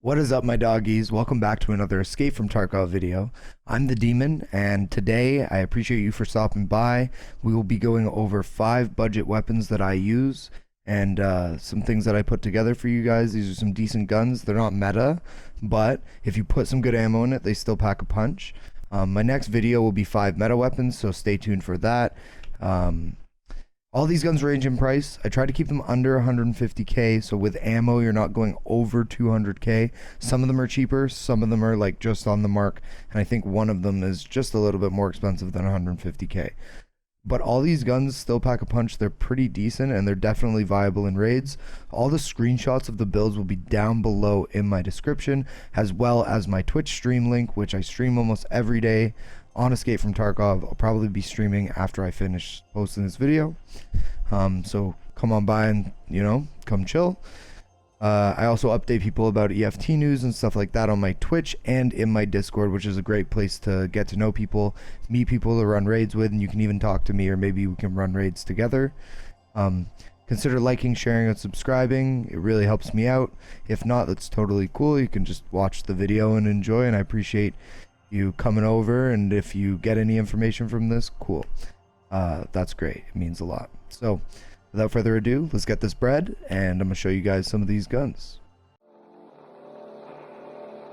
What is up, my doggies? Welcome back to another Escape from Tarkov video. I'm the Demon, and today I appreciate you for stopping by. We will be going over 5 budget weapons that I use and some things that I put together for you guys. These are some decent guns. They're not meta, but if you put some good ammo in it, they still pack a punch. My next video will be 5 meta weapons, so stay tuned for that. All these guns range in price. I try to keep them under 150k, so with ammo you're not going over 200k. Some of them are cheaper, some of them are like just on the mark, and I think one of them is just a little bit more expensive than 150k. But all these guns still pack a punch. They're pretty decent and they're definitely viable in raids. All the screenshots of the builds will be down below in my description, as well as my Twitch stream link, which I stream almost every day on Escape from Tarkov. I'll probably be streaming after I finish posting this video. So come on by and, come chill. I also update people about EFT news and stuff like that on my Twitch and in my Discord, which is a great place to get to know people, meet people to run raids with, and you can even talk to me, or maybe we can run raids together. Consider liking, sharing, and subscribing. It really helps me out. If not, that's totally cool. You can just watch the video and enjoy, and I appreciate you coming over, and if you get any information from this, cool. That's great. It means a lot. So without further ado, let's get this bread, and I'm gonna show you guys some of these guns.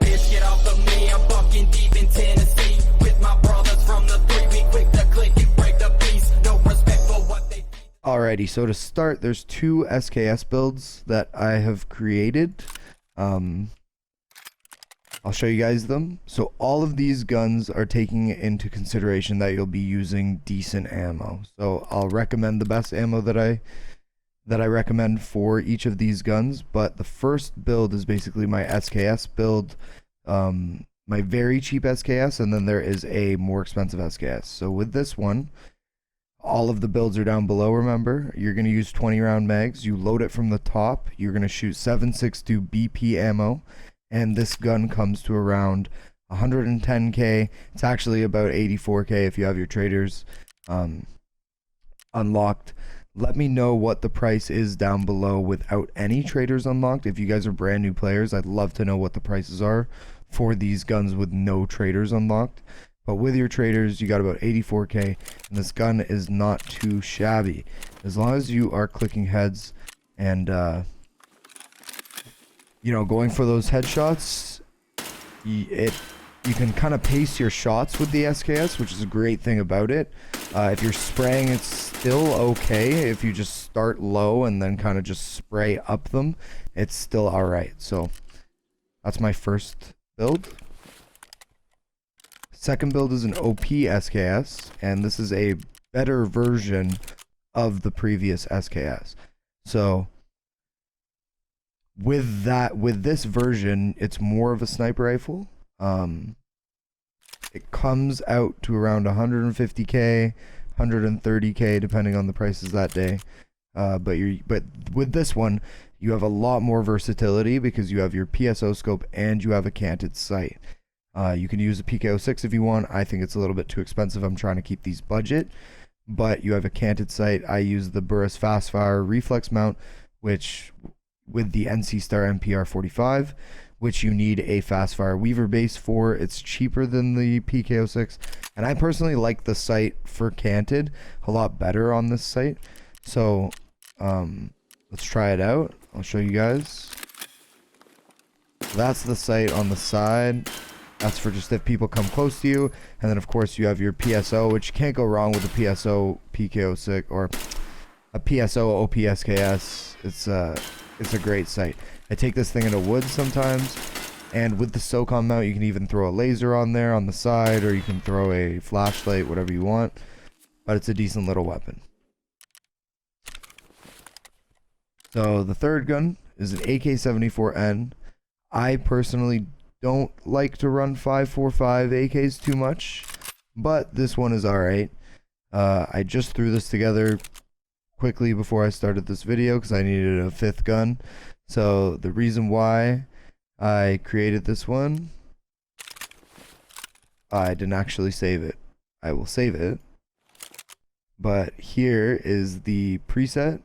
Bitch, get off of me. I'm fucking deep in Tennessee with my brothers from the 3. We quick to click and break the peace. No respect for what they. Alrighty, so to start, there's 2 SKS builds that I have created. I'll show you guys them. So all of these guns are taking into consideration that you'll be using decent ammo. So I'll recommend the best ammo that I recommend for each of these guns. But the first build is basically my SKS build, my very cheap SKS, and then there is a more expensive SKS. So with this one, all of the builds are down below. Remember, you're going to use 20 round mags. You load it from the top. You're going to shoot 7.62 BP ammo. And this gun comes to around 110k. It's actually about 84k if you have your traders unlocked. Let me know what the price is down below without any traders unlocked. If you guys are brand new players, I'd love to know what the prices are for these guns with no traders unlocked. But with your traders, you got about 84k, and this gun is not too shabby. As long as you are clicking heads and going for those headshots, you can kind of pace your shots with the SKS, which is a great thing about it. If you're spraying, it's still okay. If you just start low and then kind of just spray up them, it's still alright. So that's my first build. Second build is an OP SKS, and this is a better version of the previous SKS. So with this version, it's more of a sniper rifle. It comes out to around 150k, 130k depending on the prices that day. But with this one, you have a lot more versatility because you have your PSO scope and you have a canted sight. You can use a PK06 if you want. I think it's a little bit too expensive. I'm trying to keep these budget, but you have a canted sight. I use the Burris Fastfire reflex mount, which with the NC Star MPR 45, which you need a Fastfire Weaver base for. It's cheaper than the PK06, and I personally like the sight for canted a lot better on this sight. So let's try it out. I'll show you guys. That's the sight on the side. That's for just if people come close to you. And then of course you have your PSO, which you can't go wrong with a PSO PK06 or a PSO OPSKS. It's a great sight. I take this thing into woods sometimes, and with the SOCOM mount you can even throw a laser on there on the side, or you can throw a flashlight, whatever you want, but it's a decent little weapon. So the third gun is an AK-74N. I personally don't like to run 5.45 AKs too much, but this one is alright. I just threw this together quickly before I started this video because I needed a 5th gun. So the reason why I created this one, I didn't actually save it. I will save it, but here is the preset.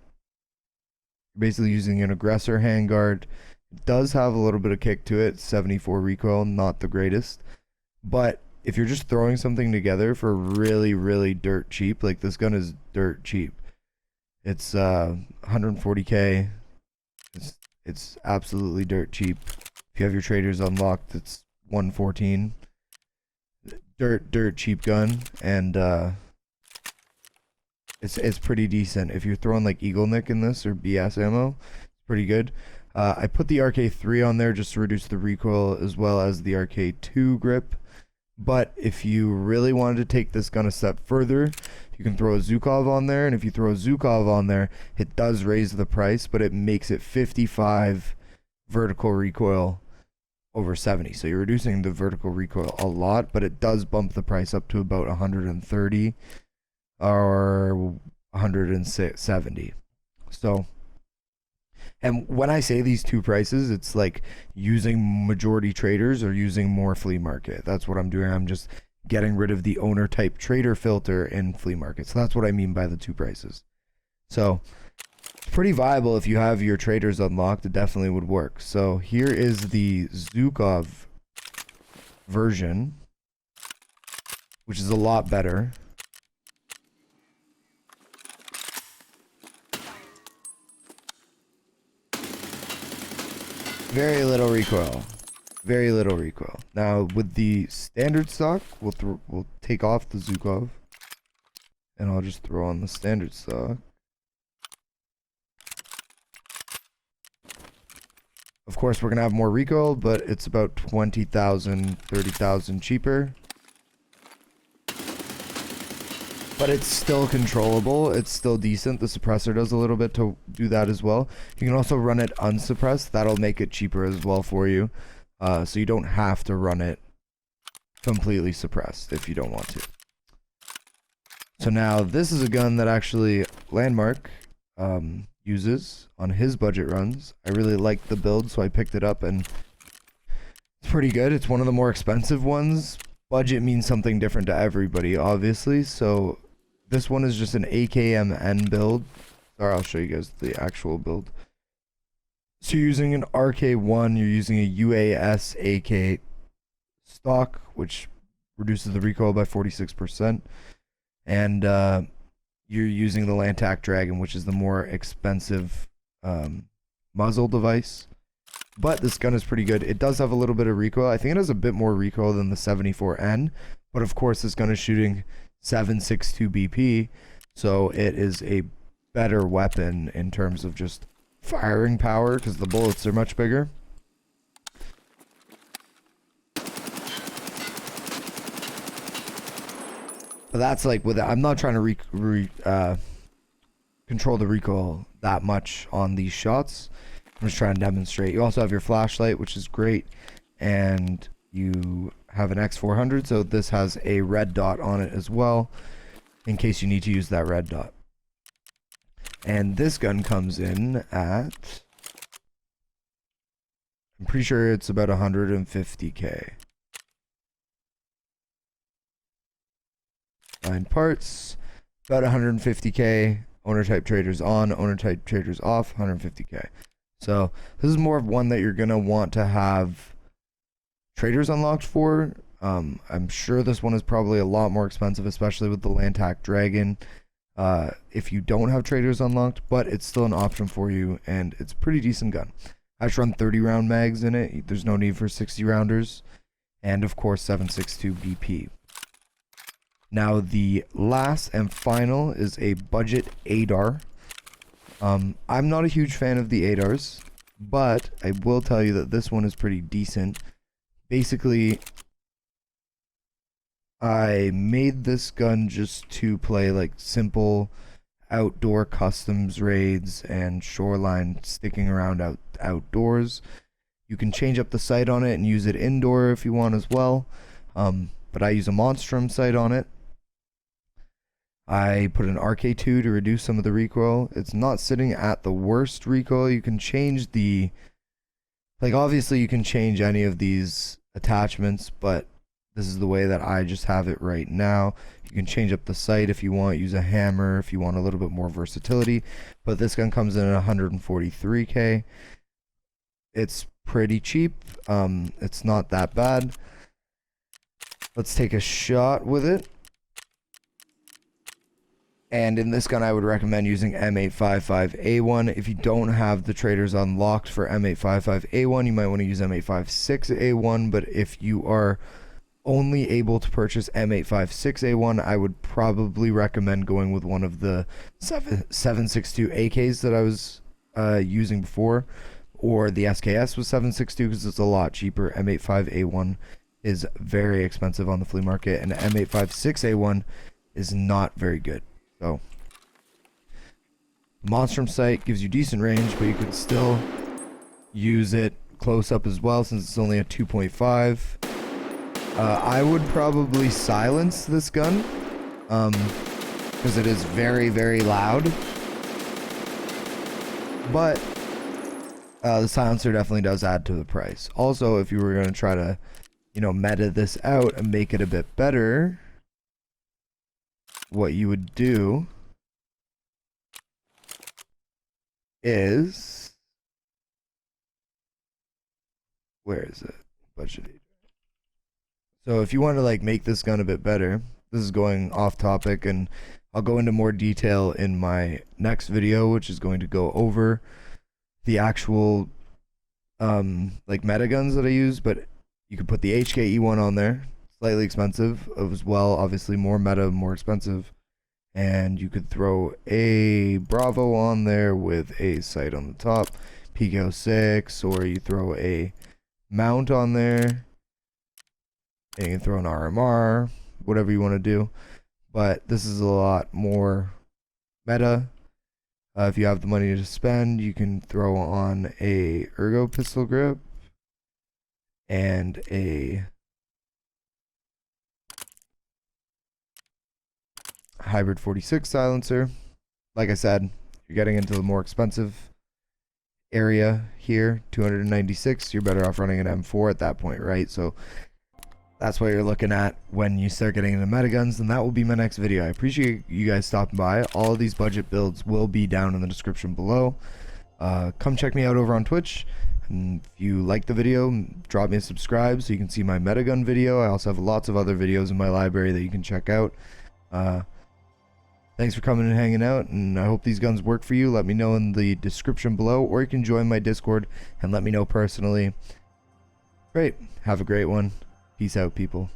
Basically using an aggressor handguard It does have a little bit of kick to it. 74 recoil, not the greatest. But if you're just throwing something together for really, really dirt cheap, like this gun is dirt cheap. It's 140k. It's absolutely dirt cheap. If you have your traders unlocked, it's 114. Dirt cheap gun, and it's pretty decent. If you're throwing like EagleNik in this or BS ammo, it's pretty good. I put the RK3 on there just to reduce the recoil as well as the RK2 grip. But if you really wanted to take this gun a step further, you can throw a Zukov on there, and if you throw a Zukov on there, it does raise the price, but it makes it 55 vertical recoil over 70. So you're reducing the vertical recoil a lot, but it does bump the price up to about 130 or 170. So, and when I say these two prices, it's like using majority traders or using more flea market. That's what I'm doing. I'm just getting rid of the owner type trader filter in flea market. So that's what I mean by the two prices. So it's pretty viable if you have your traders unlocked. It definitely would work. So here is the Zukov version, which is a lot better. Very little recoil. Very little recoil. Now with the standard stock, we'll take off the Zukov, and I'll just throw on the standard stock. Of course, we're gonna have more recoil, but it's about 20,000, 30,000 cheaper. But it's still controllable. It's still decent. The suppressor does a little bit to do that as well. You can also run it unsuppressed. That'll make it cheaper as well for you. So you don't have to run it completely suppressed if you don't want to. So now this is a gun that actually Landmark uses on his budget runs. I really liked the build, so I picked it up, and it's pretty good. It's one of the more expensive ones. Budget means something different to everybody, obviously. So this one is just an AKMN build. Or I'll show you guys the actual build. So you're using an RK1, you're using a UAS AK stock, which reduces the recoil by 46%. And you're using the Lantac Dragon, which is the more expensive muzzle device. But this gun is pretty good. It does have a little bit of recoil. I think it has a bit more recoil than the 74N. But of course, this gun is shooting 7.62 BP. So it is a better weapon in terms of just firing power, because the bullets are much bigger. But that's like with it. I'm not trying to control the recoil that much on these shots. I'm just trying to demonstrate. You also have your flashlight, which is great, and you have an X400, so this has a red dot on it as well, in case you need to use that red dot. And this gun comes in at, I'm pretty sure it's about 150k. 9 parts, about 150k. Owner type traders on, owner type traders off, 150k. So this is more of one that you're gonna want to have traders unlocked for. I'm sure this one is probably a lot more expensive, especially with the Lantac Dragon. If you don't have traders unlocked, but it's still an option for you, and it's a pretty decent gun. I just run 30 round mags in it. There's no need for 60 rounders, and of course 7.62 BP. Now the last and final is a budget Adar. I'm not a huge fan of the Adars, but I will tell you that this one is pretty decent. Basically, I made this gun just to play like simple outdoor customs raids and shoreline sticking around outdoors. You can change up the sight on it and use it indoor if you want as well. But I use a Monstrum sight on it. I put an RK2 to reduce some of the recoil. It's not sitting at the worst recoil. You can change the, like obviously you can change any of these attachments, but this is the way that I just have it right now. You can change up the sight if you want, use a hammer if you want a little bit more versatility. But this gun comes in at 143k. it's pretty cheap. It's not that bad. Let's take a shot with it. And in this gun, I would recommend using M855A1. If you don't have the traders unlocked for M855A1, you might want to use M856A1. But if you are only able to purchase M856A1, I would probably recommend going with one of the 762 AKs that I was using before, or the SKS with 762, because it's a lot cheaper. M85A1 is very expensive on the flea market, and M856A1 is not very good. So, Monstrum sight gives you decent range, but you could still use it close up as well, since it's only a 2.5. I would probably silence this gun, because it is very, very loud. But the silencer definitely does add to the price. Also, if you were going to try to, meta this out and make it a bit better, what you would do is, where is it? Budget. So if you want to make this gun a bit better, this is going off topic, and I'll go into more detail in my next video, which is going to go over the actual meta guns that I use. But you could put the HKE1 on there, slightly expensive as well, obviously more meta, more expensive. And you could throw a Bravo on there with a sight on the top, PKO6, or you throw a mount on there, and you can throw an RMR, whatever you want to do. But this is a lot more meta. If you have the money to spend, you can throw on a Ergo pistol grip and a hybrid 46 silencer. Like I said, you're getting into the more expensive area here, 296. You're better off running an M4 at that point, right? So that's what you're looking at when you start getting into meta guns, and that will be my next video. I appreciate you guys stopping by. All of these budget builds will be down in the description below. Come check me out over on Twitch. And if you like the video, drop me a subscribe so you can see my meta gun video. I also have lots of other videos in my library that you can check out. Thanks for coming and hanging out, and I hope these guns work for you. Let me know in the description below, or you can join my Discord and let me know personally. Great. Have a great one. Peace out, people.